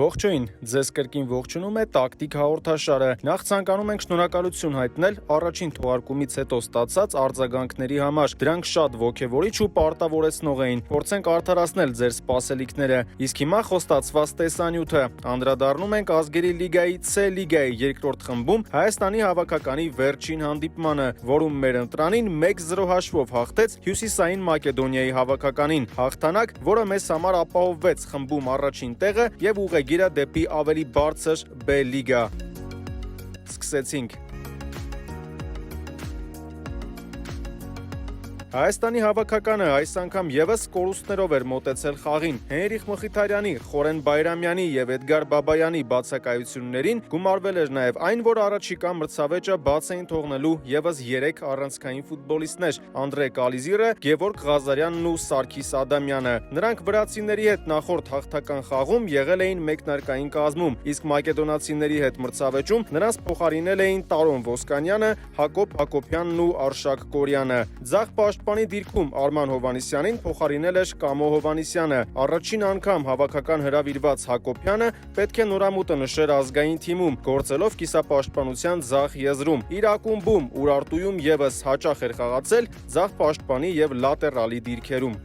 Ողջույն, ձեզ կրկին ողջունում է տակտիկ հաղորդաշարը։ Նախ ցանկանում ենք շնորհակալություն հայտնել առաջին թողարկումից հետո ստացած արձագանքների համար։ Դրանք շատ ոգևորիչ ու պարտավորեցնող էին։ Փորձենք արդարացնել ձեր սպասելիքները։ Իսկ հիմա խոստացված տեսանյութը։ Անդրադառնում ենք ազգերի լիգայի C լիգայի երկրորդ խմբում Հայաստանի հավաքականի վերջին հանդիպմանը, որում մեր ընտրանին 1-0 հաշվով հաղթեց Հյուսիսային Մակեդոնիայի հավաքականին։ Հաղթանակ, որը մեզ համար ապահովվեց խմբում առաջին տեղը եւ ուղեգիրը դեպի ավելի բարձր B լիգա։ Սկսեցինք։ Հայաստանի հավաքականը այս անգամ եւս կորուստներով էր մոտեցել խաղին։ Հենրիխ Մխիթարյանի, Խորեն Բայրամյանի եւ Էդգար Բաբայանի բացակայություններին գումարվել էր նաեւ այն, որ առաջիկա մրցավեճը բաց էին թողնելու եւս 3 առանցքային ֆուտբոլիստներ՝ Անդրե Կալիզիրը, Գևորգ Ղազարյանն ու Սարգիս Ադամյանը։ Նրանք վրացիների հետ նախորդ հաղթական խաղում եղել էին մեկնարկային կազմում, իսկ մակեդոնացիների հետ մրցավեճում նրանց փոխարինել էին Տարոն Ոսկանյանը, Հակոբ Հակոբյանն ու Արշակ Կորյանը։ Ձախ պաշտպանի դիրքում Արման Հովանիսյանին փոխարինել էր Կամո Հովանիսյանը։ Առաջին անգամ հավաքական հրավիրված Հակոբյանը պետք է նորամուտը նշեր ազգային թիմում, գործելով կիսապաշտպանության ձախ եզրում։ Իր ակումբում Ուրարտուում եւս հաճախ էր խաղացել ձախ պաշտպանի եւ լատերալի դիրքերում։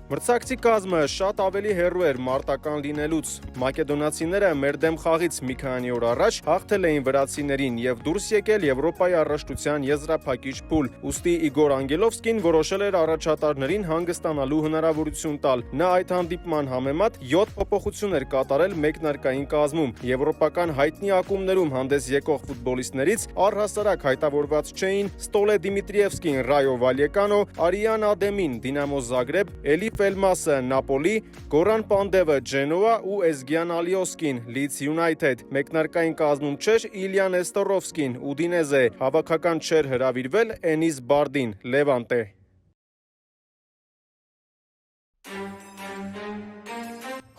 Մրցակցի կազմը շատ ավելի հեռու էր մարտական լինելուց։ Մակեդոնացիները մեր դեմ խաղից մի քանի օր առաջ հաղթել էին վրացիներին եւ դուրս եկել Եվրոպայի առաջնության եզրափակիչ փուլ։ Ուստի Իգոր Անգելովսկին որոշել էր առաջատարներին հանգստանալու հնարավորություն տալ։ Նա այդ հանդիպման համեմատ 7 փոփոխություն էր կատարել մեկնարկային կազմում։ Եվրոպական հայտնի ակումբներում հանդես եկող ֆուտբոլիստներից առհասարակ հայտավորված չէին Ստոլե Դիմիտրիևսկին Ռայո Վալյեկանո, Արիան Ադեմին Դինամո Զագրեբ, Էլի Ֆելմասը Նապոլի, Գորան Պանդևը Ջենոա ու Էզգյան Ալիոսկին Լիդս Յունայթեդ։ Մեկնարկային կազմում չէր Իլիա Նեստորովսկին Ուդինեզե, հավաքական չէր հրավիրվել Էնիս Բարդին Լևանտե։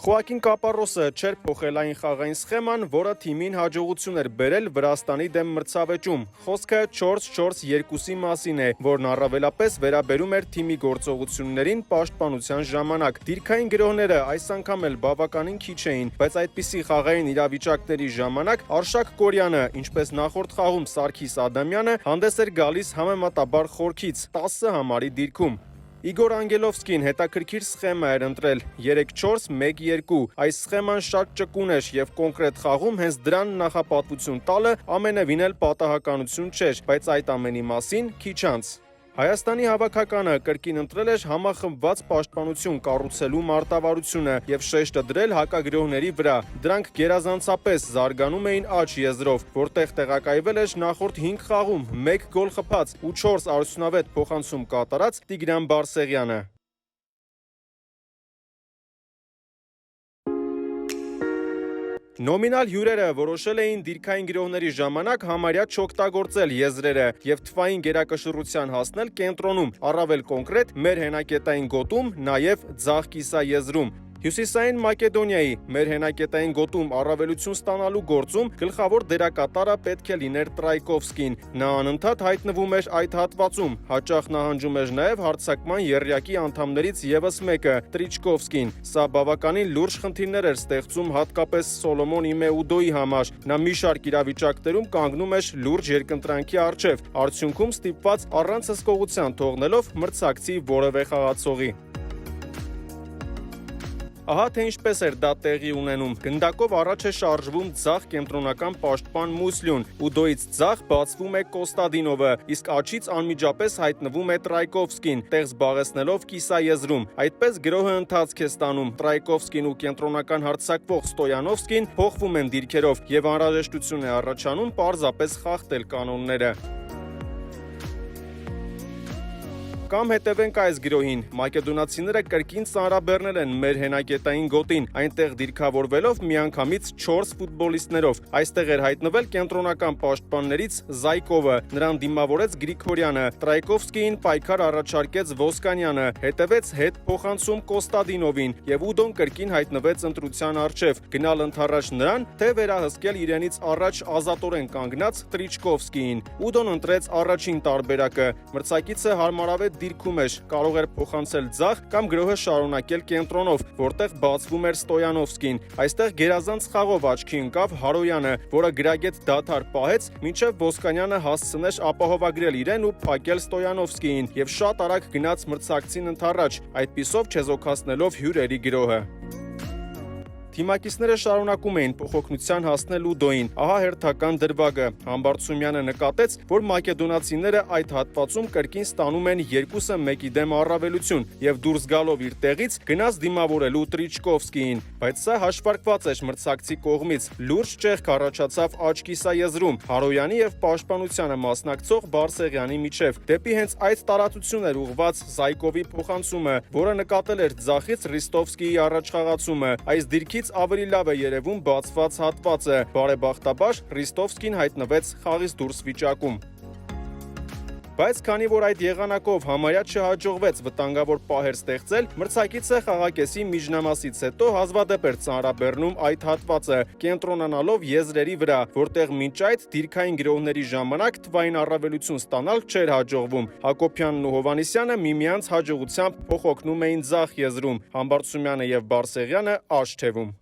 Խոակին Կապարոսը չէր փոխել այն խաղային սխեման, որը թիմին հաջողություն էր բերել Վրաստանի դեմ մրցավեճում։ Խոսքը 4-4-2-ի մասին է, որն առավելապես վերաբերում էր թիմի գործողություններին պաշտպանության ժամանակ։ Դիրքային գրոհները այս անգամ էլ բավականին քիչ էին, բայց այդպիսի խաղային իրավիճակների ժամանակ Արշակ Կորյանը, ինչպես նախորդ խաղում Սարգիս Ադամյանը, հանդես էր գալիս համեմատաբար խորքից 10 համարի դիրքում։ Իգոր Անգելովսկին հետաքրքիր սխեմա էր ընտրել 3-4-1-2։ Այս սխեման շատ ճկուն էր եւ կոնկրետ խաղում հենց դրան նախապատվություն տալը ամենևին էլ պատահականություն չէր, բայց այդ ամենի մասին քիչ անց։ Հայաստանի հավաքականը կրկին ընտրել էր համախմբված պաշտպանություն կառուցելու մարտավարությունը եւ շեշտը դրել հակագրոհների վրա։ Դրանք գերազանցապես զարգանում էին աջ եզրով, որտեղ տեղակայվել էր նախորդ 5 խաղում 1 գոլ խփած ու 4 արդյունավետ փոխանցում կատարած Տիգրան Բարսեղյանը։ Նոմինալ հյուրերը որոշել էին դիրքային գրոհների ժամանակ համարյա չօգտագործել եզրերը եւ թվային գերակշռության հասնել կենտրոնում, առավել կոնկրետ մեր հենակետային գոտում, նաեւ ձախ կիսաեզրում։ Հյուսիսային Մակեդոնիայի մեր հենակետային գոտում առավելություն ստանալու գործում գլխավոր դերակատարը պետք է լիներ Տրայկովսկին։ Նա անընդհատ հայտնվում էր այդ հատվածում, հաճախ նահանջում էր նաև հարձակման եռյակի անդամներից եւս մեկը՝ Տրիչկովսկին։ Սա բավականին լուրջ խնդիրներ էր ստեղծում հատկապես Սոլոմոն Իմեուդոյի համար։ Նա մի շարք իրավիճակներում կանգնում էր լուրջ երկընտրանքի առջև, արդյունքում ստիպված առանց հսկողության թողնելով մրցակցի որևէ խաղացողի։ Ահա թե ինչպես էր դա տեղի ունենում։ Գնդակով առաջ է շարժվում ձախ կենտրոնական պաշտպան Մուսլյուն, Ուդոյից ձախ բացվում է Կոստադինովը, իսկ աջից անմիջապես հայտնվում է Տրայկովսկին, տեղ զբաղեցնելով կիսաեզրում։ Այդպես գրոհը ընթացք է ստանում։ Տրայկովսկին ու կենտրոնական հարձակվող Ստոյանովսկին փոխվում են դիրքերով եւ անհրաժեշտություն է առաջանում պարզապես խախտել կանոնները։ Կամ հետևենք այս գրոհին։ Մակեդոնացիները կրկին ծանրաբեռնել են մեր հենակետային գոտին, այնտեղ դիրքավորվելով միանգամից 4 ֆուտբոլիստներով։ Այստեղ էր հայտնվել կենտրոնական պաշտպաններից Զայկովը, նրան դիմավորեց Գրիգորյանը, Տրայկովսկիին պայքար առաջարկեց Ոսկանյանը, հետևեց հետ փոխանցում Կոստադինովին եւ Ուդոն կրկին հայտնվեց ընտրության առջև։ Գնալ ընդառաջ նրան, թե վերահսկել իրենից առաջ ազատորեն կանգնած Տրիչկովսկիին։ Ուդոն ընտրեց առաջին տարբերակը։ Մրցակիցը հարմարավետ դիրքում էր, կարող էր փոխանցել ձախ կամ գրոհը շարունակել կենտրոնով, որտեղ բացվում էր Ստոյանովսկին։ Այստեղ գերազանց խաղով աչքի ընկավ Հարոյանը, որը գրագետ դադար պահեց, մինչև Ոսկանյանը հասցներ ապահովագրել իրեն ու փակել Ստոյանովսկիին եւ շատ արագ գնաց մրցակցին ընդառաջ, այդպիսով չեզոքացնելով հյուրերի գրոհը։ Թիմակիցները շարունակում էին փոխօգնության հասնել Ուդոյին, ահա հերթական դրվագը։ Համբարձումյանը նկատեց, որ մակեդոնացիները այդ հատվածում կրկին ստանում են 2-1-ի դեմ առավելություն եւ դուրս գալով իր տեղից գնաց դիմավորելու Տրիչկովսկիին, բայց սա հաշվարկված էր մրցակցի կողմից։ Լուրջ ճեղք առաջացավ Աչկիսայեզրում Հարոյանի եւ պաշտպանությանը մասնակցող Բարսեղյանի միջև։ Դեպի հենց այդ տարածությունն էր ուղղված Զայկովի փոխանցումը, որը նկատել էր ձախից Ռիստովսկիի առաջխաղացումը։ Այս դիրքից ավելի լավ է երևում բացված հատվածը։ Բարեբախտաբար Ռիստովսկին հայտնվեց խաղից դուրս վիճակում։ Բայց քանի որ այդ եղանակով համարյա չհաջողվեց վտանգավոր պահեր ստեղծել, մրցակիցը խաղակեսի միջնամասից հետո հազվադեպ էր ծանրաբեռնում այդ հատվածը, կենտրոնանալով եզրերի վրա, որտեղ մինչ այդ դիրքային գրոհների ժամանակ թվային առավելություն ստանալ չէր հաջողվում։ Հակոբյանն ու Հովանեսյանը միմյանց հաջողությամբ փոխօգնում էին ձախ եզրում, Համբարձումյանը եւ Բարսեղյանը աջ թևում։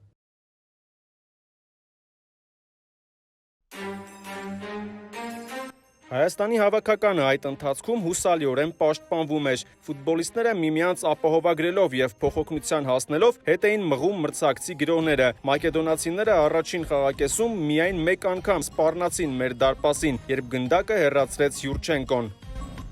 Հայաստանի հավաքականը այդ ընթացքում հուսալիորեն պաշտպանվում էր։ Ֆուտբոլիստները միմյանց ապահովագրելով եւ փոխօգնության հասնելով հետ էին մղում մրցակցի գրոհները։ Մակեդոնացիները առաջին խաղակեսում միայն մեկ անգամ սպառնացին մեր դարպասին, երբ գնդակը հեռացրեց Յուրչենկոն։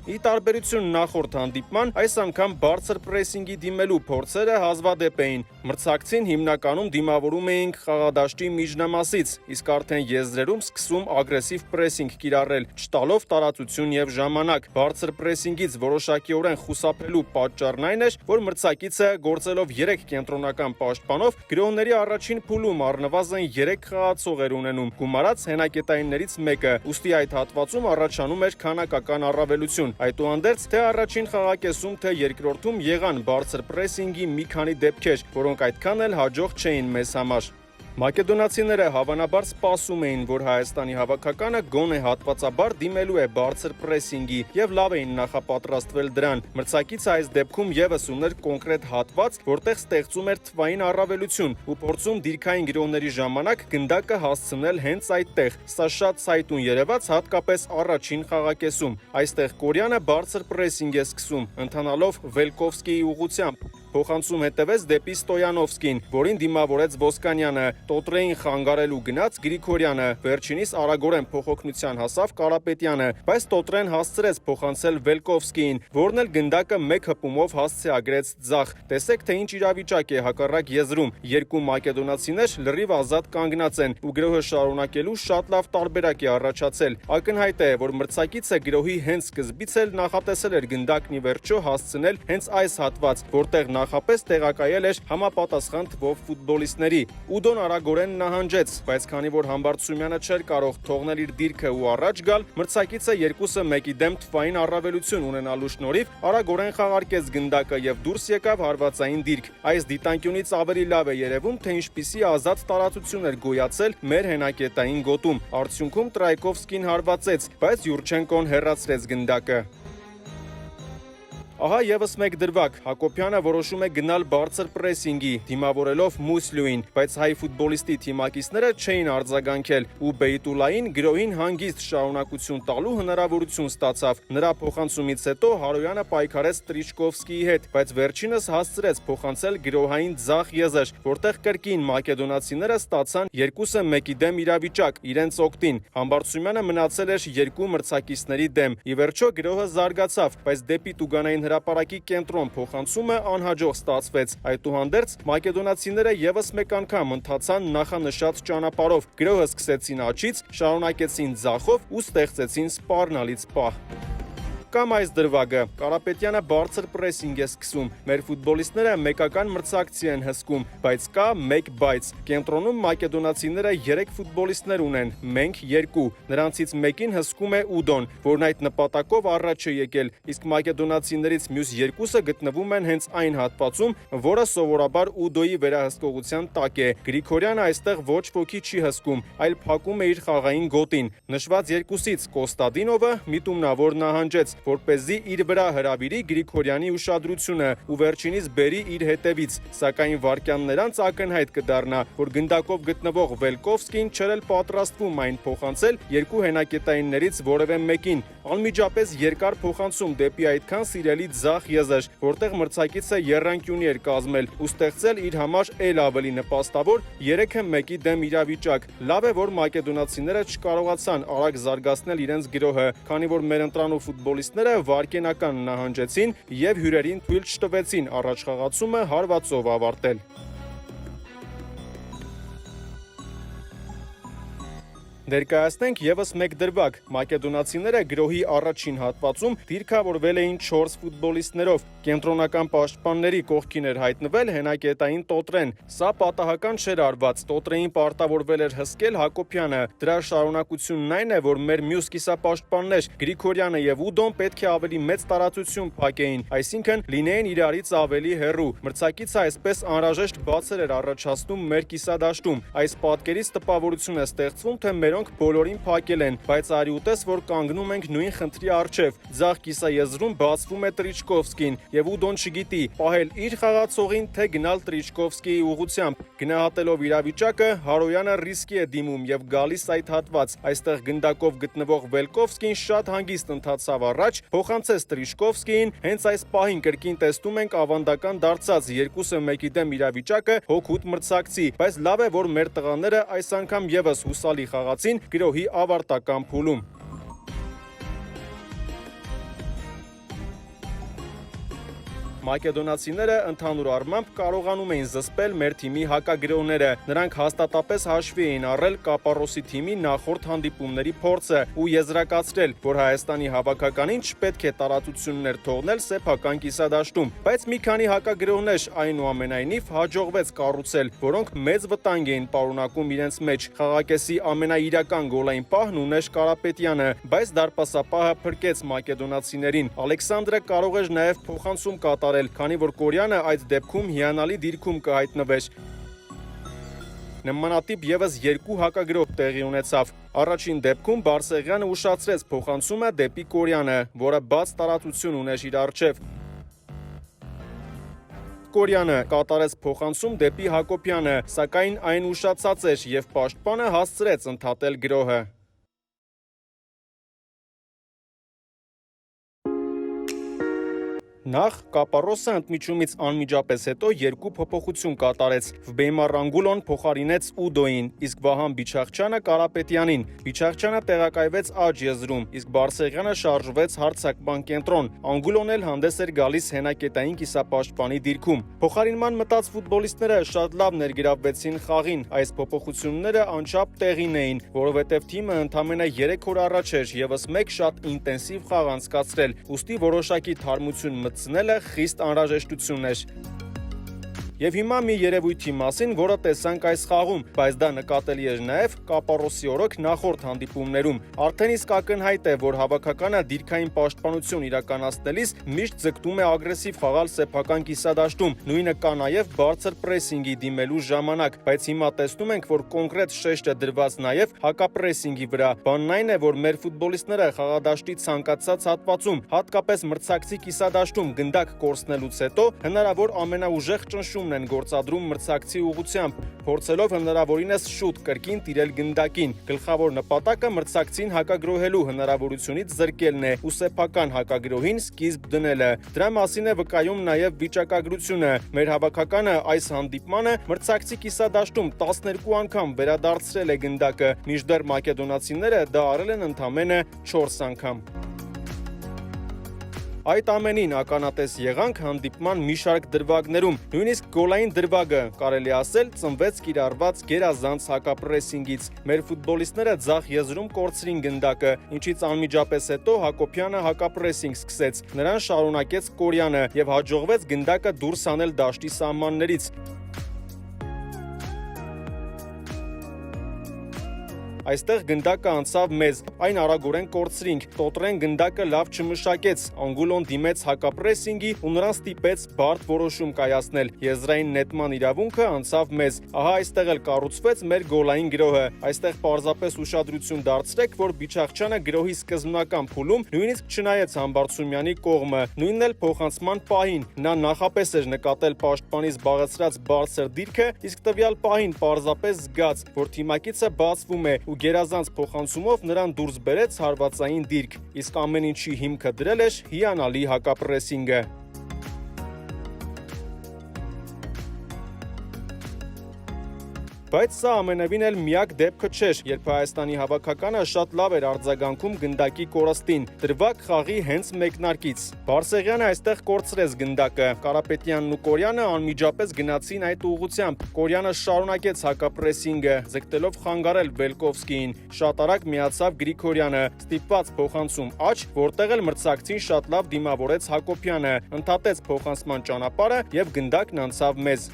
Ի տարբերություն նախորդ հանդիպման, այս անգամ բարձր պրեսինգի դիմելու փորձերը հազվադեպ էին։ Մրցակցին հիմնականում դիմավորում էինք խաղադաշտի միջնամասից, իսկ արդեն եզրերում սկսում ագրեսիվ պրեսինգ կիրառել, չտալով տարածություն եւ ժամանակ։ Բարձր պրեսինգից որոշակիորեն խուսափելու պատճառն այն էր, որ մրցակիցը գործելով 3 կենտրոնական պաշտպանով գրոհների առաջին փուլում առնվազն 3 խաղացող էր ունենում, գումարած հենակետայիններից մեկը, ուստի այդ հատվածում առաջանում էր քանակական առավելություն։ Այդուհանդերձ թե առաջին խաղակեսում, թե երկրորդում եղան բարձր պրեսինգի մի քանի դեպքեր, որոնք այդքան էլ հաջող չէին մեզ համար։ Մակեդոնացիները հավանաբար սպասում էին, որ Հայաստանի հավաքականը գոնե հատվածաբար դիմելու է բարձր պրեսինգի եւ լավ էին նախապատրաստվել դրան։ Մրցակիցը այս դեպքում եւս ուներ կոնկրետ հատված, որտեղ ստեղծում էր թվային առավելություն ու փորձում դիրքային գրոհների ժամանակ գնդակը հասցնել հենց այդտեղ։ Սա շատ ցայտուն երևաց հատկապես առաջին խաղակեսում։ Այստեղ Կորյանը բարձր պրեսինգ է սկսում, ընթանալով Վելկովսկիի ուղղությամբ։ Փոխանցում հետևեց դեպի Ստոյանովսկին, որին դիմավորեց Ոսկանյանը, Տոտրեին խանգարելու գնաց Գրիգորյանը, վերջինիս արագորեն փոխօգնության հասավ Կարապետյանը, բայց Տոտրեն հասցրեց փոխանցել Վելկովսկիին, որն էլ գնդակը մեկ հպումով հասցեագրեց ձախ։ Տեսեք, թե ինչ իրավիճակ է հակառակ եզրում։ Երկու մակեդոնացիներ լրիվ ազատ կանգնած են ու գրոհը շարունակելու շատ լավ տարբերակ է առաջացել։ Ակնհայտ է, որ մրցակիցը գրոհի հենց սկզբից էլ նախատեսել էր գնդակն ի վերջո հասցնել հենց այս հատված, որտեղ նախապես տեղակայել էր համապատասխան թվով ֆուտբոլիստների։ Ուդոն արագորեն նահանջեց, բայց քանի որ Համբարձումյանը չէր կարող թողնել իր դիրքը ու առաջ գալ, մրցակիցը 2-1-ի դեմ թվային առավելություն ունենալու շնորհիվ արագորեն խաղարկեց գնդակը եւ դուրս եկավ հարվածային դիրք։ Այս դիտանկյունից ավելի լավ է երևում, թե ինչպիսի ազատ տարածություն էր գոյացել մեր հենակետային գոտում։ Արդյունքում Տրայկովսկին հարվածեց, բայց Յուրչենկոն հեռացրեց գնդակը։ Ահա եւս մեկ դրվագ։ Հակոբյանը որոշում է գնալ բարձր պրեսինգի, դիմավորելով Մուսլյուին, բայց հայ ֆուտբոլիստի թիմակիցները չէին արձագանքել ու Բեյտուլային գրոհին հանգիստ շարունակություն տալու հնարավորություն ստացավ։ Նրա փոխանցումից հետո Հարոյանը պայքարեց Տրիչկովսկիի հետ, բայց վերջինս հասցրեց փոխանցել գրոհային ձախ եզր, որտեղ կրկին մակեդոնացիները ստացան 2-1-ի դեմ իրավիճակ իրենց օգտին։ Համբարձումյանը մնացել էր երկու մրցակիցների դեմ։ Ի վերջո գրոհը զարգացավ, բայց դեպի Տուգանային հրապարակի կենտրոն փոխանցումը անհաջող ստացվեց։ Այդուհանդերձ մակեդոնացիները եւս մեկ անգամ ընթացան նախանշած ճանապարհով, գրոհը սկսեցին աջից, շարունակեցին ձախով ու ստեղծեցին սպառնալից պահ։ Կամ այս դրվագը։ Կարապետյանը բարձր պրեսինգ է սկսում։ Մեր ֆուտբոլիստները մեկական մրցակցի են հսկում, բայց կա մեկ բայց։ Կենտրոնում մակեդոնացիները 3 ֆուտբոլիստներ ունեն, մենք 2։ Նրանցից մեկին հսկում է Ուդոն, որն այդ նպատակով առաջ է եկել, իսկ մակեդոնացիներից մյուս 2-ը գտնվում են հենց այն հատվածում, որը սովորաբար Ուդոյի վերահսկողության տակ է։ Գրիգորյանը այստեղ ոչ ոքի չի հսկում, այլ փակում է իր խաղային գոտին։ Նշված 2-ից Կոստադինովը միտումնավոր նահանջեց, որպեսզի իր վրա հրավիրի Գրիգորյանի ուշադրությունը ու վերջինիս բերի իր հետևից, սակայն վայրկյաններ անց ակնհայտ կդառնա, որ գնդակով գտնվող Վելկովսկին չէր էլ պատրաստվում այն փոխանցել երկու հենակետայիններից որևէ մեկին, անմիջապես երկար փոխանցում դեպի այդքան սիրելի ձախ եզր, որտեղ մրցակիցը եռանկյունի էր կազմել ու ստեղծել իր համար էլ ավելի նպաստավոր 3-1-ի դեմ իրավիճակ։ Լավ է, որ մակեդոնացիները չկարողացան արագ զարգացնել իրենց գրոհը, քանի որ մեր ընտրանու ֆուտբոլիստները վայրկենական նահանջեցին եւ հյուրերին թույլ չտվեցին առաջխաղացումը հարվածով ավարտել։ Ներկայացնենք եւս մեկ դրվագ։ Մակեդոնացիները գրոհի առաջին հատվածում դիրքավորվել էին 4 ֆուտբոլիստներով։ Կենտրոնական պաշտպանների կողքին էր հայտնվել հենակետային Տոտրեն։ Սա պատահական չէր արված։ Տոտրեին պարտավորվել էր հսկել Հակոբյանը։ Դրա շարունակությունն այն է, որ մեր մյուս կիսապաշտպաններ Գրիգորյանը եւ Ուդոն պետք է ավելի մեծ տարածություն փակեին, այսինքն լինեին իրարից ավելի հեռու։ Մրցակիցը այսպես անհրաժեշտ բացեր էր առաջացնում մեր կիսադաշտում։ Այս պատկերից տպավորություն է ստեղծվում, թե մերոնք բոլորին փակել են, բայց արի ուտես, որ կանգնում ենք նույն խնդրի առջև։ Ձախ կիսաեզրում բացվում է Տրիչկովսկին եւ Ուդոն չգիտի պահել իր խաղացողին, թե գնալ Տրիչկովսկիի ուղղությամբ։ Գնահատելով իրավիճակը, Հարոյանը ռիսկի է դիմում եւ գալիս այդ հատված։ Այստեղ գնդակով գտնվող Վելկովսկին շատ հանգիստ ընթացավ առաջ, փոխանցեց Տրիչկովսկիին, հենց այս պահին կրկին տեսնում ենք ավանդական դարձած 2-1-ի դեմ իրավիճակը հոգուտ մրցակցի, բայց լավ է, որ մեր տղաները այս անգամ եւս հուսալի խաղացին գրոհի ավարտական փուլում։ Մակեդոնացիները ընդհանուր առմամբ կարողանում էին զսպել մեր թիմի հակագրոհները։ Նրանք հաստատապես հաշվի էին առել Կապարոսի թիմի նախորդ հանդիպումների փորձը ու եզրակացրել, որ Հայաստանի հավաքականին չպետք է տարածություններ թողնել սեփական կիսադաշտում, բայց մի քանի հակագրոհներ այնուամենայնիվ հաջողվեց կառուցել, որոնք մեծ վտանգ էին պարունակում իրենց մեջ։ Խաղակեսի ամենաիրական գոլային պահն ուներ Կարապետյանը, բայց դարպասապահը փրկեց մակեդոնացիներին։ Ալեքսանդրը կարող էր նաև փոխանցում կատարել, քանի որ Կորյանը այդ դեպքում հիանալի դիրքում կհայտնվեր։ Նմանատիպ եւս 2 հակագրոհ տեղի ունեցավ։ Առաջին դեպքում Բարսեղյանը ուշացրեց փոխանցումը դեպի Կորյանը, որը բաց տարածություն ուներ իր առջև։ Կորյանը կատարեց փոխանցում դեպի Հակոբյանը, սակայն այն ուշացած էր եւ պաշտպանը հասցրեց ընդհատել գրոհը։ Նախ Կապարոսը ընդմիջումից անմիջապես հետո 2 փոփոխություն կատարեց։ Վբեյմար Ռանգուլոն փոխարինեց Ուդոին, իսկ Վահան Բիչախչյանը Կարապետյանին։ Բիչախչյանը տեղակայվեց աջ եզրում, իսկ Բարսեղյանը շարժվեց հարձակման կենտրոն։ Անգուլոն էլ հանդես էր գալիս հենակետային կիսապաշտպանի դիրքում։ Փոխարինման մտած ֆուտբոլիստները շատ լավ ներգրավվեցին խաղին։ Այս փոփոխությունները անչափ տեղին էին, որովհետև թիմը ընդամենը 3 օր առաջ էր եւս մեկ շատ ինտենսիվ խաղ անցկացրել, ուստի որոշակի թարմություն մտցնելը խիստ անհրաժեշտություն էր։ Եվ հիմա մի երևույթի մասին, որը տեսանք այս խաղում, բայց դա նկատելի էր նաև Կապարոսի օրոք նախորդ հանդիպումներում։ Արդեն իսկ ակնհայտ է, որ հավաքականը դիրքային պաշտպանություն իրականացնելիս միշտ ձգտում է ագրեսիվ խաղալ սեփական կիսադաշտում, նույնը կա նաև բարձր պրեսինգի դիմելու ժամանակ, բայց հիմա տեսնում ենք, որ կոնկրետ շեշտը դրված նաև հակապրեսինգի վրա։ Բանն այն է, որ մեր ֆուտբոլիստները խաղադաշտի ցանկացած հատվածում, հատկապես մրցակցի կիսադաշտում գնդակ կորցնելուց հետո հնարավոր ամենաուժեղ ճնշումն են գործադրում մրցակցի ուղղությամբ, փորձելով հնարավորինս շուտ կրկին տիրել գնդակին։ Գլխավոր նպատակը մրցակցին հակագրոհելու հնարավորությունից զրկելն է ու սեփական հակագրոհին սկիզբ դնելը։ Դրա մասին է վկայում նաև վիճակագրությունը։ Մեր հավաքականը այս հանդիպմանը մրցակցի կիսադաշտում 12 անգամ վերադարձրել է գնդակը, մինչդեռ մակեդոնացիները դա արել են ընդամենը 4 անգամ։ Այդ ամենին ականատես եղանք հանդիպման մի շարք դրվագներում, նույնիսկ գոլային դրվագը, կարելի ասել, ծնվեց կիրառված գերազանց հակապրեսինգից։ Մեր ֆուտբոլիստները ձախ եզրում կորցրին գնդակը, ինչից անմիջապես հետո Հակոբյանը հակապրեսինգ սկսեց, նրան շարունակեց Կորյանը եւ հաջողվեց գնդակը դուրս հանել դաշտի սահմաններից։ Այստեղ գնդակը անցավ մեզ, այն արագորեն կորցրինք, Տոտրեն գնդակը լավ չմշակեց, Անգուլոն դիմեց հակապրեսինգի ու նրան ստիպեց բարդ որոշում կայացնել, եզրային նետման իրավունքը անցավ մեզ, ահա այստեղ էլ կառուցվեց մեր գոլային գրոհը, այստեղ պարզապես ուշադրություն դարձրեք, որ Բիչախչյանը գրոհի սկզբնական փուլում նույնիսկ չնայեց Համբարձումյանի կողմը, նույնն էլ փոխանցման պահին, նա նախապես էր նկատել պաշտպանի զբաղեցրած բարձր դիրքը, իսկ տվյալ պահին պարզապես զգաց, որ թիմակիցը բացվում է ու գերազանց փոխանցումով նրան դուրս բերեց հարվածային դիրք, իսկ ամեն ինչի հիմքը դրել էր հիանալի հակապրեսինգը։ Բայց սա ամենևին էլ միակ դեպքը չէր, երբ Հայաստանի հավաքականը շատ լավ էր արձագանքում գնդակի կորստին, դրվագ խաղի հենց մեկնարկից։ Բարսեղյանը այստեղ կորցրեց գնդակը, Կարապետյանն ու Կորյանը անմիջապես գնացին այդ ուղղությամբ, Կորյանը շարունակեց հակապրեսինգը, ձգտելով խանգարել Վելկովսկիին, շատ արագ միացավ Գրիգորյանը, ստիպված փոխանցում աջ, որտեղ էլ մրցակցին շատ լավ դիմավորեց Հակոբյանը, ընդհատեց փոխանցման ճանապարհը եւ գնդակն անցավ մեզ։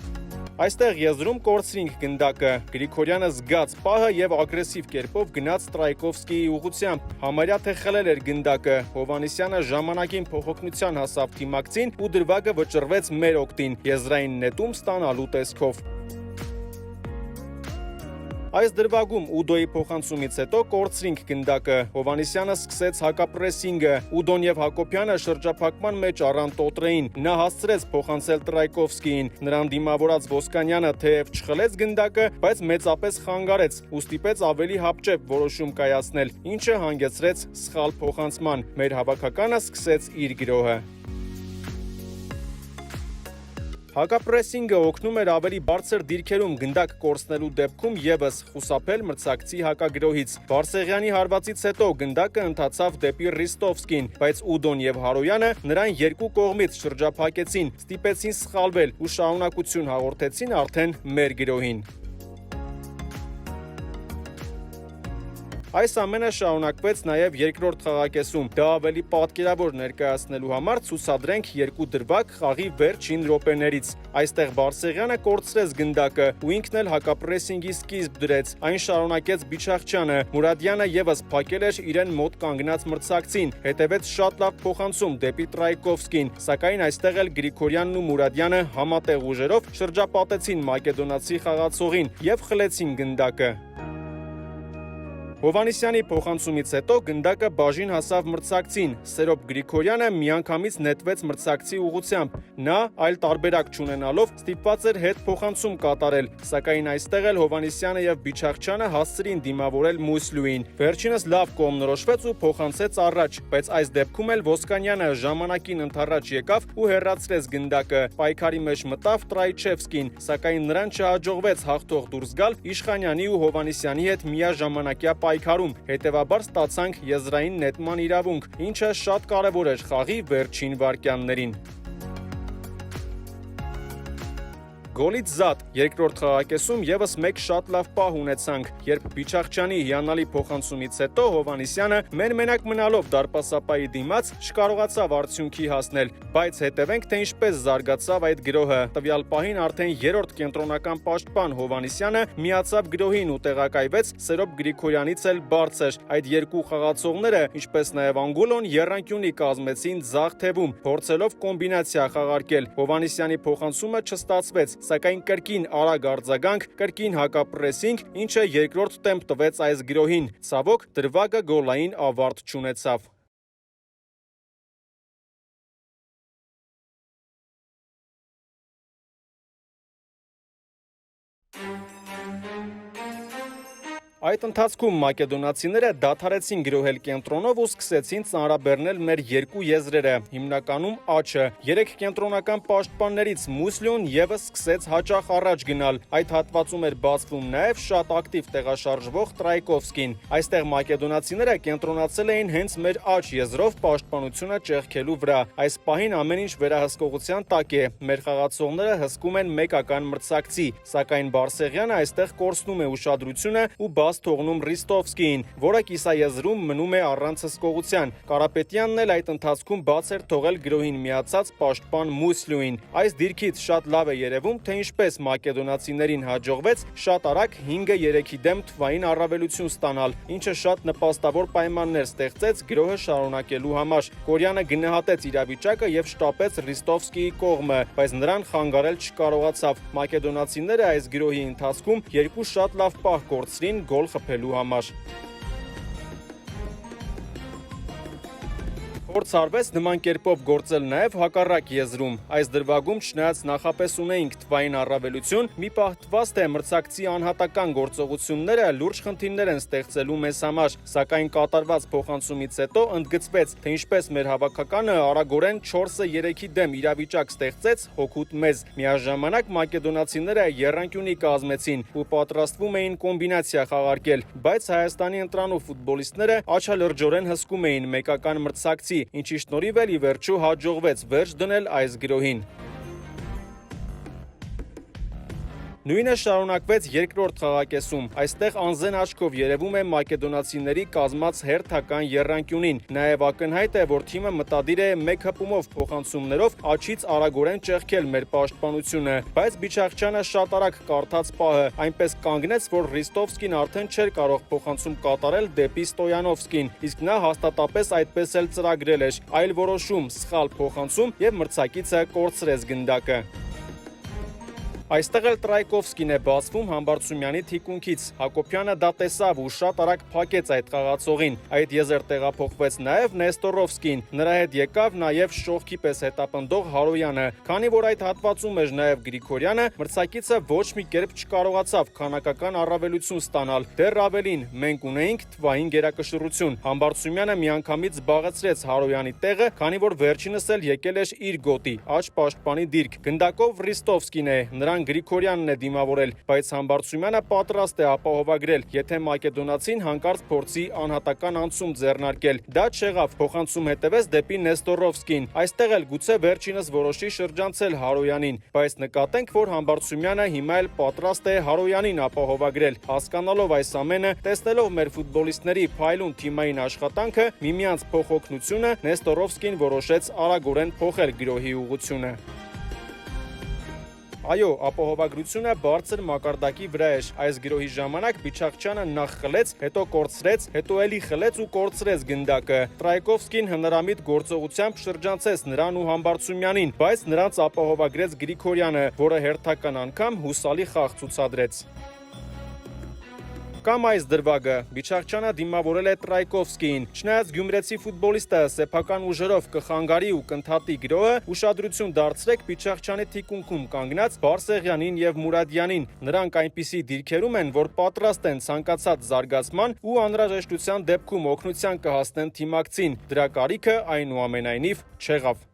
Այստեղ եզրում կորցրինք գնդակը, Գրիգորյանը զգաց պահը եւ ագրեսիվ կերպով գնաց Տրայկովսկիի ուղղությամբ, համարյա թե խլել էր գնդակը, Հովհաննիսյանը ժամանակին փոխօգնության հասավ թիմակցին ու դրվագը վճռվեց մեր օգտին, եզրային նետում ստանալու տեսքով։ Այս դրվագում Ուդոյի փոխանցումից հետո կորցրինք գնդակը, Հովհաննիսյանը սկսեց հակապրեսինգը, Ուդոն եւ Հակոբյանը շրջափակման մեջ առան Տոտրեին, նա հասցրեց փոխանցել Տրայկովսկիին, նրան դիմավորած Ոսկանյանը թեև չխլեց գնդակը, բայց մեծապես խանգարեց ու ստիպեց ավելի հապճեպ որոշում կայացնել, ինչը հանգեցրեց սխալ փոխանցման, մեր հավաքականը սկսեց իր գրոհը։ Հակապրեսինգը օգնում էր ավելի բարձր դիրքերում գնդակ կորցնելու դեպքում եւս խուսափել մրցակցի հակագրոհից։ Բարսեղյանի հարվածից հետո գնդակը ընթացավ դեպի Ռիստովսկին, բայց Ուդոն եւ Հարոյանը նրան երկու կողմից շրջափակեցին, ստիպեցին սխալվել ու շարունակություն հաղորդեցին արդեն մեր գրոհին։ Այս ամենը շարունակվեց նաև երկրորդ խաղակեսում, դա ավելի պատկերավոր ներկայացնելու համար ցուցադրենք երկու դրվագ խաղի վերջին րոպեներից։ Այստեղ Բարսեղյանը կորցրեց գնդակը ու ինքն էլ հակապրեսինգի սկիզբ դրեց, այն շարունակեց Բիչախչյանը, Մուրադյանը եւս փակել էր իրեն մոտ կանգնած մրցակցին, հետևեց շատ լավ փոխանցում դեպի Տրայկովսկին, սակայն այստեղ էլ Գրիգորյանն ու Մուրադյանը համատեղ ուժերով շրջապատեցին մակեդոնացի խաղացողին եւ խլեցին գնդակը։ Հովհաննիսյանի փոխանցումից հետո գնդակը բաժին հասավ մրցակցին, Սերոբ Գրիգորյանը միանգամից նետվեց մրցակցի ուղղությամբ, նա այլ տարբերակ չունենալով ստիպված էր հետ փոխանցում կատարել, սակայն այստեղ էլ Հովհաննիսյանը եւ Բիչախչյանը հասցրին դիմավորել Մուսլյուին, վերջինս լավ կողմնորոշվեց ու փոխանցեց առաջ, բայց այս դեպքում էլ Ոսկանյանը ժամանակին ընդառաջ եկավ ու հեռացրեց գնդակը, պայքարի մեջ մտավ Տրայչևսկին, սակայն նրան չհաջողվեց հաղթող դուրս գալ Իշխանյանի ու Հովհաննիսյանի հետ միաժամանակյա պայքարում, հետևաբար ստացանք եզրային նետման իրավունք, ինչը շատ կարևոր էր խաղի վերջին վայրկյաններին։ Գոլից զատ, երկրորդ խաղակեսում եւս մեկ շատ լավ պահ ունեցանք, երբ Բիչախչյանի հիանալի փոխանցումից հետո Հովհաննիսյանը մենակ մնալով դարպասապայի դիմաց չկարողացավ արդյունքի հասնել, բայց հետևենք թե ինչպես զարգացավ այդ գրոհը։ Տվյալ պահին արդեն երրորդ կենտրոնական պաշտպան Հովհաննիսյանը միացավ գրոհին ու տեղակայվեց Սերոբ Գրիգորյանից էլ բարձր։ Այդ երկու խաղացողները, ինչպես նաեւ Անգուլոն, եռանկյունի կազմեցին ձախ թևում, փորձելով կոմբինացիա խաղարկել։ Հովհաննիսյանի փոխանցումը չստացվեց, սակայն կրկին արագ արձագանք, կրկին հակապրեսինգ, ինչը երկրորդ տեմպ տվեց այս գրոհին։ Ցավոք, դրվագը գոլային ավարտ չունեցավ։ Այդ ընթացքում մակեդոնացիները դադարեցին գրոհել կենտրոնով ու սկսեցին ծանրաբեռնել մեր երկու եզրերը, հիմնականում աչը։ Երեք կենտրոնական պաշտպաններից Մուսլյուն եւս սկսեց հաճախ առաջ գնալ։ Այդ հատվածում էր բացվում նաեւ շատ ակտիվ տեղաշարժվող Տրայկովսկին։ Այստեղ մակեդոնացիները կենտրոնացել էին հենց մեր աչ եզրով պաշտպանությունը ճեղքելու վրա։ Այս պահին ամեն ինչ վերահսկողության տակ է։ Մեր խաղացողները հսկում են մեկական մրցակցի, սակայն Բարսեղյանը այստեղ կորցնում է ուշադրությունը ու բաց բաց թողնում Ռիստովսկիին, որը կիսաեզրում մնում է առանց հսկողության։ Կարապետյանն էլ այդ ընթացքում բաց էր թողել գրոհին միացած պաշտպան Մուսլյուին։ Այս դիրքից շատ լավ է երևում, թե ինչպես մակեդոնացիներին հաջողվեց շատ արագ 5-3-ի դեմ թվային առավելություն ստանալ, ինչը շատ նպաստավոր պայմաններ ստեղծեց գրոհը շարունակելու համար։ Կորյանը գնահատեց իրավիճակը եւ շտապեց Ռիստովսկիի կողմը, բայց նրան խանգարել չկարողացավ։ Մակեդոնացիները այս գրոհի ընթացքում երկու շատ լավ պահ կորցրին գոլ խփելու համար։ Փորձ արվեց նման կերպով գործել նաև հակառակ եզրում։ Այս դրվագում չնայած նախապես ունեինք թվային առավելություն, մի պահ թվաց, թե մրցակցի անհատական գործողությունները լուրջ խնդիրներ են ստեղծելու մեզ համար, սակայն կատարված փոխանցումից հետո ընդգծվեց, թե ինչպես մեր հավաքականը արագորեն 4-3-ի դեմ իրավիճակ ստեղծեց հօգուտ մեզ։ Միաժամանակ մակեդոնացիները եռանկյունի կազմեցին ու պատրաստվում էին կոմբինացիա խաղարկել, բայց Հայաստանի ընտրանու ֆուտբոլիստները աչալրջորեն հսկում էին մեկական մրցակցի, ինչի շնորհիվ էլ ի վերջո հաջողվեց վերջ դնել այս գրոհին։ Նույնը շարունակվեց երկրորդ խաղակեսում։ Այստեղ անզեն աչքով երևում է մակեդոնացիների կազմած հերթական եռանկյունին։ Նաև ակնհայտ է, որ թիմը մտադիր է մեկ հպումով փոխանցումներով աջից արագորեն ճեղքել մեր պաշտպանությունը, բայց Բիչախչյանը շատ արագ կարդաց պահը, այնպես կանգնեց, որ Ռիստովսկին արդեն չէր կարող փոխանցում կատարել դեպի Ստոյանովսկին, իսկ նա հաստատապես այդպես էլ ծրագրել էր։ Այլ որոշում, սխալ փոխանցում եւ մրցակիցը կորցրեց գնդակը։ Այստեղ էլ Տրայկովսկին է բացվում Համբարձումյանի թիկունքից։ Հակոբյանը դա տեսավ ու շատ արագ փակեց այդ խաղացողին։ Այդ եզր տեղափոխվեց նաև Նեստորովսկին։ Նրա հետ եկավ նաև շողքի պես հետապնդող Հարոյանը։ Քանի որ այդ հատվածում էր նաև Գրիգորյանը, մրցակիցը ոչ մի կերպ չկարողացավ քանակական առավելություն ստանալ։ Դեռ ավելին, մենք ունեինք թվային գերակշռություն։ Համբարձումյանը միանգամից զբաղեցրեց Հարոյանի տեղը, քանի որ վերջինս էլ եկել էր իր գոտի, աջ պաշտպանի դիրք։ Գնդակով Ռիստովսկին է, նրան Գրիգորյանն է դիմավորել, բայց Համբարձումյանը պատրաստ է ապահովագրել, եթե մակեդոնացին հանկարծ փորձի անհատական անցում ձեռնարկել։ Դա չեղավ, փոխանցում հետևեց դեպի Նեստորովսկին։ Այստեղ էլ գուցե վերջինս որոշի շրջանցել Հարոյանին, բայց նկատենք, որ Համբարձումյանը հիմա էլ պատրաստ է Հարոյանին ապահովագրել։ Հասկանալով այս ամենը, տեսնելով մեր ֆուտբոլիստների փայլուն թիմային աշխատանքը, միմյանց փոխօգնությունը, Նեստորովսկին որոշեց արագորեն փոխել գրոհի ուղղությունը։ Այո, ապահովագրությունը բարձր մակարդակի վրա էր։ Այս գրոհի ժամանակ Բիչախչյանը նախ խլեց, հետո կորցրեց, հետո էլի խլեց ու կորցրեց գնդակը։ Տրայկովսկին հնարամիտ գործողությամբ շրջանցեց նրան ու Համբարձումյանին, բայց նրանց ապահովագրեց Գրիգորյանը, որը հերթական անգամ հուսալի խաղ ցուցադրեց։ Կամ այս դրվագը Բիչախչյանը դիմավորել է Տրայկովսկիին։ Չնայած գյումրեցի ֆուտբոլիստը սեփական ուժերով կխանգարի ու կընդհատի գրոհը, ուշադրություն դարձրեք Բիչախչյանի թիկունքում կանգնած Բարսեղյանին եւ Մուրադյանին։ Նրանք այնպիսի դիրքերում են, որ պատրաստ են ցանկացած զարգացման ու անհրաժեշտության դեպքում օգնության կհասնեն թիմակցին։ Դրա կարիքը այնուամենայնիվ չեղավ։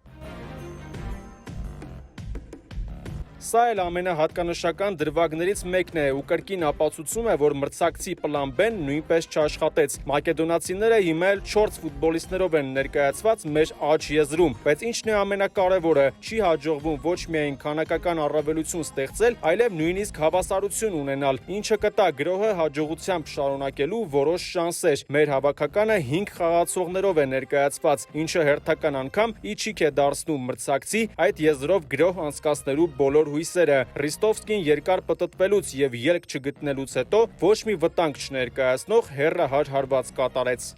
Սա էլ ամենահատկանշական դրվագներից մեկն է ու կրկին ապացուցում է, որ մրցակցի պլան B-ն նույնպես չաշխատեց։ Մակեդոնացիները հիմա էլ 4 ֆուտբոլիստներով են ներկայացված մեր աջ եզրում, բայց ինչն է ամենակարևորը, չի հաջողվում ոչ միայն քանակական առավելություն ստեղծել, այլև նույնիսկ հավասարություն ունենալ, ինչը կտա գրոհը հաջողությամբ շարունակելու որոշ շանսեր։ Մեր հավաքականը 5 խաղացողներով է ներկայացված, ինչը հերթական անգամ իջիկ է դարձնում մրցակցի այդ եզրով գրոհ անցկացնելու բոլոր հույսերը։ Ռիստովսկին երկար պտտվելուց եւ ելք չգտնելուց հետո ոչ մի վտանգ չներկայացնող հեռահար հարված կատարեց։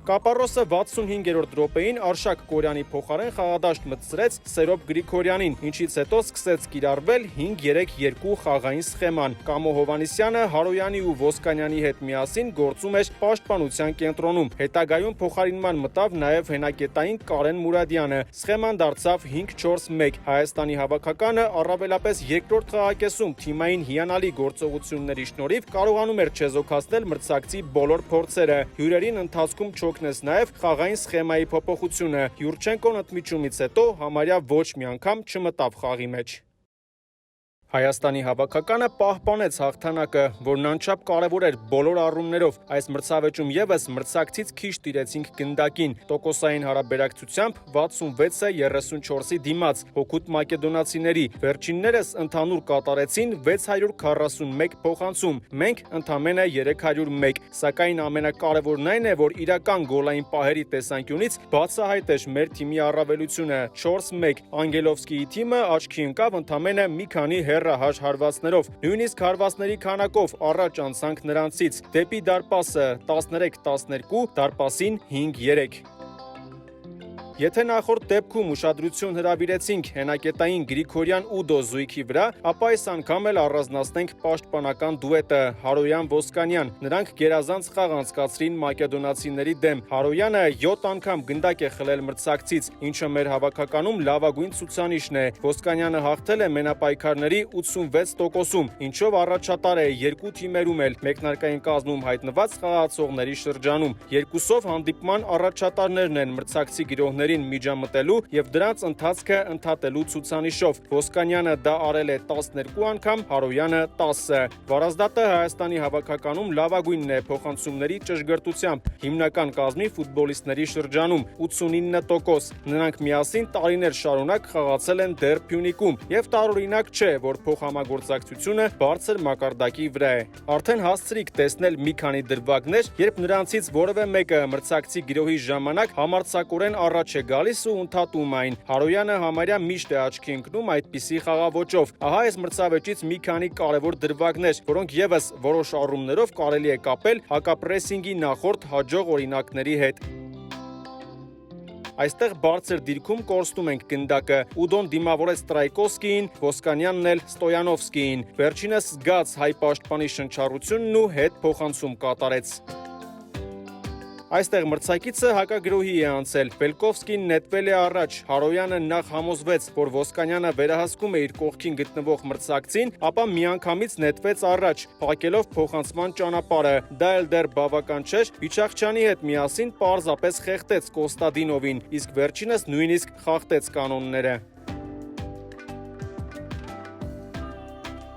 Կապարոսը 65-րդ րոպեին Արշակ Կորյանի փոխարեն խաղադաշտ մտցրեց Սերոբ Գրիգորյանին, ինչից հետո սկսեց կիրառվել 5-3-2 խաղային սխեման։ Կամո Հովհաննիսյանը Հարոյանի ու Ոսկանյանի հետ միասին գործում էր պաշտպանության կենտրոնում։ Հետագայում փոխարինման մտավ նաև հենակետային Կարեն Մուրադյանը։ Սխեման դարձավ 5-4-1։ Հայաստանի հավաքականը առավելապես երկրորդ խաղակեսում թիմային հիանալի գործողությունների շնորհիվ կարողանում էր չեզոքացնել մրցակցի բոլոր փորձերը։ Հյուրերին ընթացքում օգնեց նաև խաղային սխեմայի փոփոխությունը։ Յուրչենկոն ընդմիջումից հետո համարյա ոչ մի անգամ չմտավ խաղի մեջ։ Հայաստանի հավաքականը պահպանեց հաղթանակը, որն անչափ կարևոր էր բոլոր առումներով։ Այս մրցավեճում ևս մրցակցից քիչ տիրեցինք գնդակին։ Տոկոսային հարաբերակցությամբ 66-34-ի դիմաց հօգուտ մակեդոնացիների։ Վերջիններս ընդհանուր կատարեցին 641 փոխանցում, մենք ընդամենը 301։ Սակայն ամենակարևորն այն է, որ իրական գոլային պահերի տեսանկյունից բացահայտ էր մեր թիմի առավելությունը 4-1։ Անգելովսկիի թիմը աչքի ընկավ ընդամենը մի քանի հեռահար հարվածներով, նույնիսկ հարվածների քանակով առաջ անցանք նրանցից։ Դեպի դարպասը 13-12, դարպասին 5-3։ Եթե նախորդ դեպքում ուշադրություն հրավիրեցինք հենակետային Գրիգորյան Ուդո զույգի վրա, ապա այս անգամ էլ առանձնացնենք պաշտպանական դուետը Հարոյան-Ոսկանյան։ Նրանք գերազանց խաղ անցկացրին մակեդոնացիների դեմ։ Հարոյանը 7 անգամ գնդակ է խլել մրցակցից, ինչը մեր հավաքականում լավագույն ցուցանիշն է։ Ոսկանյանը հաղթել է մենապայքարների 86%-ում, ինչով առաջատար է երկու թիմերում էլ մեկնարկային կազմում հայտնված խաղացողների շրջանում։ Երկուսով հանդիպման առաջատարներն են մրցակցի գրողների միջամտելու եւ դրանց ընթացքը ընդհատելու ցուցանիշով։ Ոսկանյանը դա արել է 12 անգամ, Հարոյանը 10։ Վարազդատը Հայաստանի հավաքականում լավագույնն է փոխանցումների ճշգրտությամբ հիմնական կազմի ֆուտբոլիստների շրջանում 89%։ Նրանք միասին տարիներ շարունակ խաղացել են դեռ Փյունիկում եւ տարօրինակ չէ, որ փոխհամագործակցությունը բարձր մակարդակի վրա է։ Արդեն հասցրիք տեսնել մի քանի դրվագներ, երբ նրանցից որևէ մեկը մրցակցի գրոհի ժամանակ համարձակորեն առաջ է գալիս ու ընդհատում այն։ Հարոյանը համարյա միշտ է աչքի ընկնում այդպիսի խաղաոճով։ Ահա այս մրցավեճից մի քանի կարևոր դրվագներ, որոնք ևս որոշ առումներով կարելի է կապել հակապրեսինգի նախորդ հաջող օրինակների հետ։ Այստեղ բարձր դիրքում կորստում ենք գնդակը։ Ուդոն դիմավորեց Տրայկովսկիին, Ոսկանյանն էլ Ստոյանովսկիին։ Վերջինս զգաց հայ պաշտպանի շնչառությունն ու հետ փոխանցում կատարեց։ Այստեղ մրցակիցը հակագրոհի է անցել, Վելկովսկին նետվել է առաջ, Հարոյանը նախ համոզվեց, որ Ոսկանյանը վերահսկում է իր կողքին գտնվող մրցակցին, ապա միանգամից նետվեց առաջ, փակելով փոխանցման ճանապարհը։ Դա էլ դեռ բավական չէր, Վիչախչյանի հետ միասին պարզապես խեղդեց Կոստադինովին, իսկ վերջինս նույնիսկ խախտեց կանոնները։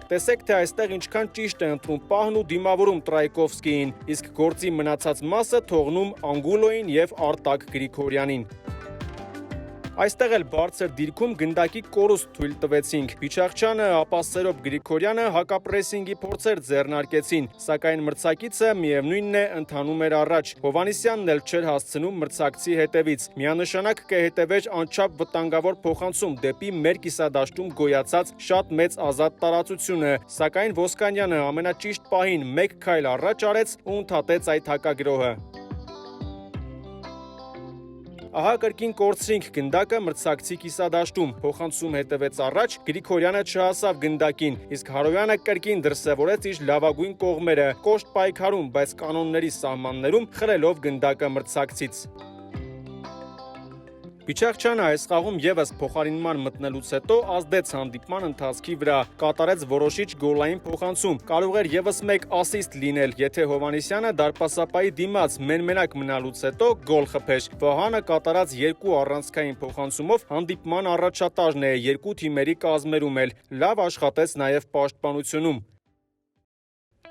Տեսեք, թե այստեղ ինչքան ճիշտ է ընտրում պահն ու դիմավորում Տրայկովսկիին, իսկ գործի մնացած մասը թողնում Անգուլոյին եւ Արտակ Գրիգորյանին։ Այստեղ էլ բարձր դիրքում գնդակի կորուստ թույլ տվեցինք։ Վիչախչյանը, Ապասերով Գրիգորյանը հակապրեսինգի փորձեր ձեռնարկեցին, սակայն մրցակիցը միևնույնն է ընթանում էր առաջ։ Հովանեսյանն էլ չէր հասցնում մրցակցի հետևից։ Միանշանակ կհետևեր անչափ վտանգավոր փոխանցում դեպի մեր կիսադաշտում գոյացած շատ մեծ ազատ տարածությունը, սակայն Ոսկանյանը ամենաճիշտ պահին մեկ քայլ առաջ արեց ու ընդհատեց այդ հակագրոհը։ Ահա կրկին կորցրինք գնդակը մրցակցի կիսադաշտում, փոխանցում հետևեց առաջ, Գրիգորյանը չհասավ գնդակին, իսկ Հարոյանը կրկին դրսևորեց իր լավագույն կողմերը, կոշտ պայքարում, բայց կանոնների սահմաններում խրելով գնդակը մրցակցից։ Վիչախչյանը այս խաղում ևս փոխարինման մտնելուց հետո ազդեց հանդիպման ընթացքի վրա, կատարեց որոշիչ գոլային փոխանցում, կարող էր ևս մեկ ասիստ լինել, եթե Հովանեսյանը դարպասապայի դիմաց մենմենակ մնալուց հետո գոլ խփեր։ Վահանը կատարած երկու առանցքային փոխանցումով հանդիպման առաջատարն է երկու թիմերի կազմերում էլ, լավ աշխատեց նաև պաշտպանությունում։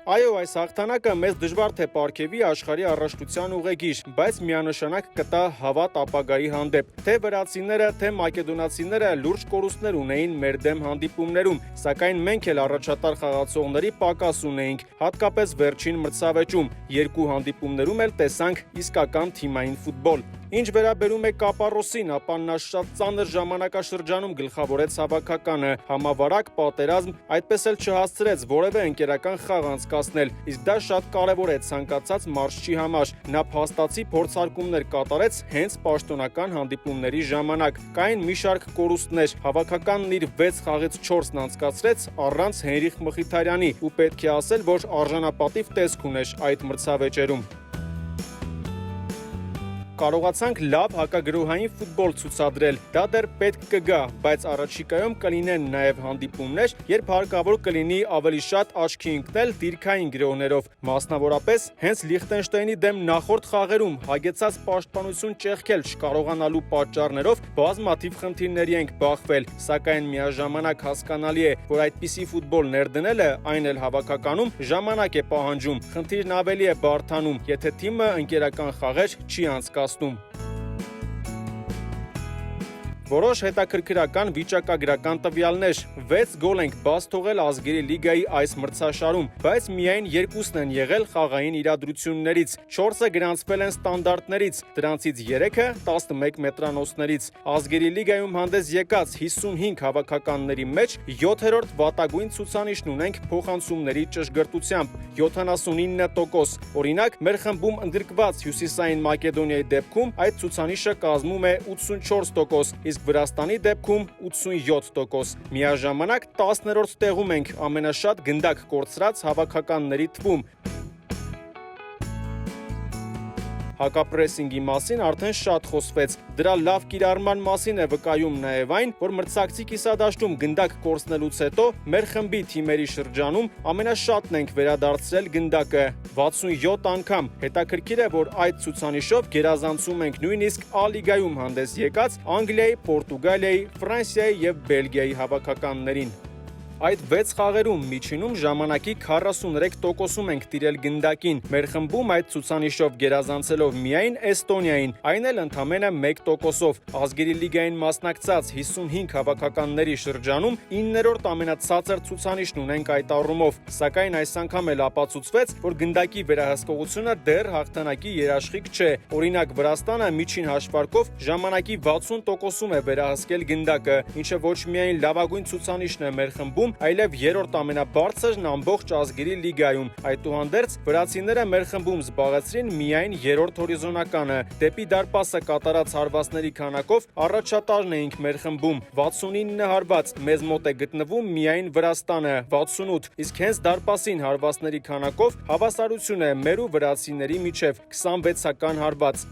Այո, այս հաղթանակը մեզ դժվար թե պարգևի աշխարհի առաջնության ուղեգիր, բայց միանշանակ կտա հավատ ապագայի հանդեպ։ Թե վրացիները, թե մակեդոնացիները լուրջ կորուստներ ունեին մեր դեմ հանդիպումներում, սակայն մենք էլ առաջատար խաղացողների պակաս ունեինք, հատկապես վերջին մրցավեճում։ Երկու հանդիպումներում էլ տեսանք իսկական թիմային ֆուտբոլ։ Ինչ վերաբերում է Կապարոսին, ապա նա շատ ծանր ժամանակաշրջանում գլխավորեց հավաքականը, համավարակ պատերազմ, այդպես էլ չհասցրեց որևէ ընկերական խաղ անցկացնել, իսկ դա շատ կարևոր է ցանկացած մարզչի համար։ Նա փաստացի փորձարկումներ կատարեց հենց պաշտոնական հանդիպումների ժամանակ։ Կային մի շարք կորուստներ, հավաքականն իր 6 խաղից 4-ն անցկացրեց առանց Հենրիխ Մխիթարյանի ու պետք է ասել, որ արժանապատիվ տեսք ուներ այդ մրցավեճերում։ կարողացանք լավ հակագրոհային ֆուտբոլ ցուցադրել։ Դա դեռ պետք կգա, բայց առաջիկայում կլինեն նաև հանդիպումներ, երբ հարկավոր կլինի ավելի շատ աչքի ընկնել դիրքային գրոհներով։ Մասնավորապես, հենց Լիխտենշտեյնի դեմ նախորդ խաղերում հագեցած պաշտպանություն ճեղքել չկարողանալու պատճառներով բազմաթիվ խնդիրների ենք բախվել, սակայն միաժամանակ հասկանալի է, որ այդպիսի ֆուտբոլ ներդնելը, այն էլ հավաքականում, ժամանակ է պահանջում։ Խնդիրն ավելի է բարդանում, եթե թիմը ընկերական խաղեր չի անցկացնում։ Որոշ հետաքրքրական վիճակագրական տվյալներ. 6 գոլ ենք բաց թողել ազգերի լիգայի այս մրցաշարում, բայց միայն 2-ն են եղել խաղային իրադրություններից, 4-ը գրանցվել են ստանդարտներից, դրանցից 3-ը 11 մետրանոցներից։ Ազգերի լիգայում հանդես եկած 55 հավաքականների մեջ 7-րդ վատագույն ցուցանիշն ունենք փոխանցումների ճշգրտությամբ՝ 79%։ Օրինակ, մեր խմբում ընդգրկված Հյուսիսային Մակեդոնիայի դեպքում այդ ցուցանիշը կազմում է 84%, իսկ Վրաստանի դեպքում 87%։ Միաժամանակ 10-րդ տեղում ենք ամենաշատ գնդակ կորցրած հավաքականների թվում։ Հակապրեսինգի մասին արդեն շատ խոսվեց։ Դրա լավ կիրառման մասին է վկայում նաև այն, որ մրցակցի կիսադաշտում գնդակ կորցնելուց հետո մեր խմբի թիմերի շրջանում ամենաշատն ենք վերադարձրել գնդակը՝ 67 անգամ։ Հետաքրքիր է, որ այդ ցուցանիշով գերազանցում ենք նույնիսկ A-լիգայում հանդես եկած Անգլիայի, Պորտուգալիայի, Ֆրանսիայի և Բելգիայի հավաքականներին։ Այդ 6 խաղերում միջինում ժամանակի 43%-ում ենք տիրել գնդակին։ Մեր խմբում այդ ցուցանիշով գերազանցելով միայն Էստոնիային, այն էլ ընդամենը 1%-ով։ Ազգերի լիգային մասնակցած 55 հավաքականների շրջանում 9-րդ ամենացածր ցուցանիշն ունենք այդ առումով, սակայն այս անգամ էլ ապացուցվեց, որ գնդակի վերահսկողությունը դեռ հաղթանակի երաշխիք չէ։ Օրինակ, Վրաստանը միջին հաշվարկով ժամանակի 60%-ում է վերահսկել գնդակը, ինչը ոչ միայն լավագույն ցուցանիշն է մեր խմբում, այլև երրորդ ամենաբարձրն ամբողջ ազգերի լիգայում։ Այդուհանդերձ, վրացիները մեր խմբում զբաղեցրին միայն երրորդ հորիզոնականը։ Դեպի դարպասը կատարած հարվածների քանակով առաջատարն էինք մեր խմբում՝ 69 հարված, մեզ մոտ է գտնվում միայն Վրաստանը՝ 68, իսկ հենց դարպասին հարվածների քանակով հավասարություն է մեր ու վրացիների միջև՝ 26-ական հարված։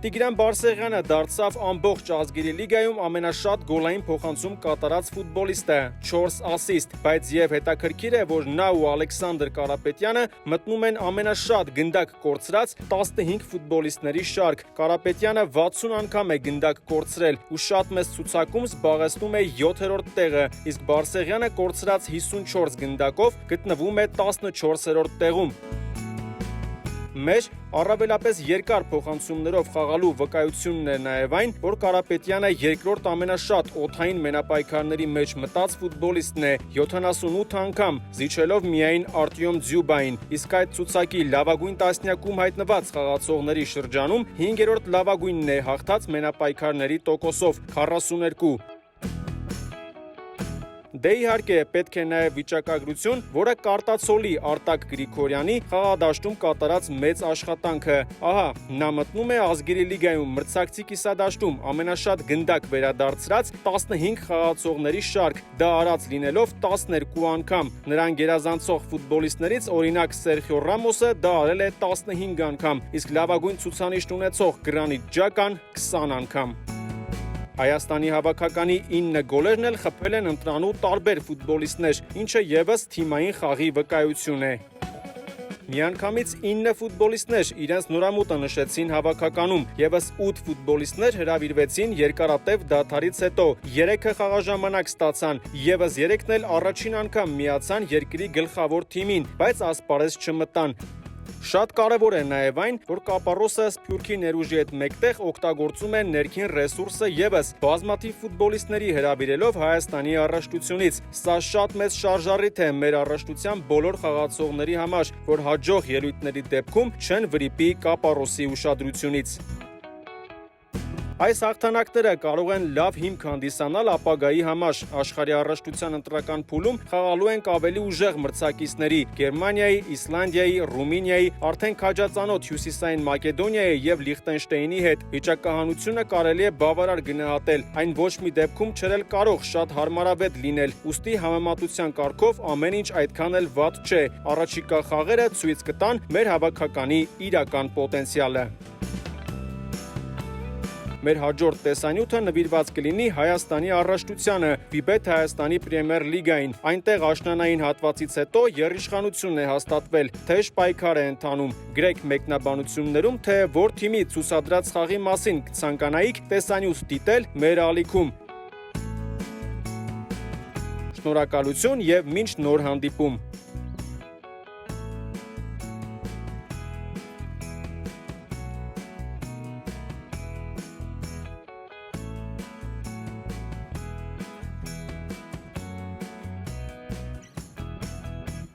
Տիգրան Բարսեղյանը դարձավ ամբողջ ազգերի լիգայում ամենաշատ գոլային փոխանցում կատարած ֆուտբոլիստը՝ 4 ասիստ, բայց եւ հետաքրքիր է, որ նա ու Ալեքսանդր Կարապետյանը մտնում են ամենաշատ գնդակ կորցրած 15 ֆուտբոլիստների շարք։ Կարապետյանը 60 անգամ է գնդակ կորցրել ու շատ մեծ ցուցակում զբաղեցնում է 7-րդ տեղը, իսկ Բարսեղյանը կորցրած 54 գնդակով գտնվում է 14-րդ տեղում։ Մեր առավելապես երկար փոխանցումներով խաղալու վկայությունն է նաև այն, որ Կարապետյանը երկրորդ ամենաշատ օդային մենապայքարների մեջ մտած ֆուտբոլիստն է՝ 78 անգամ, զիջելով միայն Արտյոմ Ձյուբային, իսկ այդ ցուցակի լավագույն տասնյակում հայտնված խաղացողների շրջանում 5-րդ լավագույնն է հաղթած մենապայքարների տոկոսով՝ 42։ Դե իհարկե պետք է նաև վիճակագրություն, որը կարտացոլի Արտակ Գրիգորյանի խաղադաշտում կատարած մեծ աշխատանքը։ Ահա, նա մտնում է ազգերի լիգայում մրցակցի կիսադաշտում ամենաշատ գնդակ վերադարձրած 15 խաղացողների շարք, դա արած լինելով 12 անգամ։ Նրան գերազանցող ֆուտբոլիստներից օրինակ Սերխիո Ռամոսը դա արել է 15 անգամ, իսկ լավագույն ցուցանիշն ունեցող Գրանիտ Ջական 20 անգամ։ Հայաստանի հավաքականի 9 գոլերն էլ խփել են ընտրանու տարբեր ֆուտբոլիստներ, ինչը ևս թիմային խաղի վկայություն է։ Միանգամից 9 ֆուտբոլիստներ իրենց նորամուտը նշեցին հավաքականում, ևս 8 ֆուտբոլիստներ հրավիրվեցին երկարատև դադարից հետո, 3-ը խաղաժամանակ ստացան, ևս 3-ն էլ առաջին անգամ միացան երկրի գլխավոր թիմին, բայց ասպարեզ չմտան։ Շատ կարևոր է նաև այն, որ Կապարոսը Սփյուռքի ներուժի հետ մեկտեղ օգտագործում է ներքին ռեսուրսը ևս բազմաթիվ ֆուտբոլիստների հրավիրելով Հայաստանի առաջնությունից։ Սա շատ մեծ շարժառիթ է մեր առաջնության բոլոր խաղացողների համար, որ հաջող ելույթների դեպքում չեն վրիպի Կապարոսի ուշադրությունից։ Այս հաղթանակները կարող են լավ հիմք հանդիսանալ ապագայի համար։ Աշխարհի առաջնության ընտրական փուլում խաղալու ենք ավելի ուժեղ մրցակիցների՝ Գերմանիայի, Իսլանդիայի, Ռումինիայի, արդեն քաջածանոթ Հյուսիսային Մակեդոնիայի եւ Լիխտենշտեյնի հետ։ Վիճակահանությունը կարելի է բավարար գնահատել, այն ոչ մի դեպքում չէր էլ կարող շատ հարմարավետ լինել։ Ուստի համեմատության կարգով ամեն ինչ այդքան էլ վատ չէ։ Առաջիկա խաղերը ցույց կտան մեր հավաքականի իրական պոտենցիալը։ Մեր հաջորդ տեսանյութը նվիրված կլինի Հայաստանի առաջնությանը, Վիբեթ Հայաստանի Պրեմիեր լիգային։ Այնտեղ աշնանային հատվածից հետո եռիշխանություն է հաստատվել, թեժ պայքար է ընթանում։ Գրեք մեկնաբանություններում, թե որ թիմի ցուցադրած խաղի մասին կցանկանայիք տեսանյութ դիտել մեր ալիքում։ Շնորհակալություն եւ մինչ նոր հանդիպում։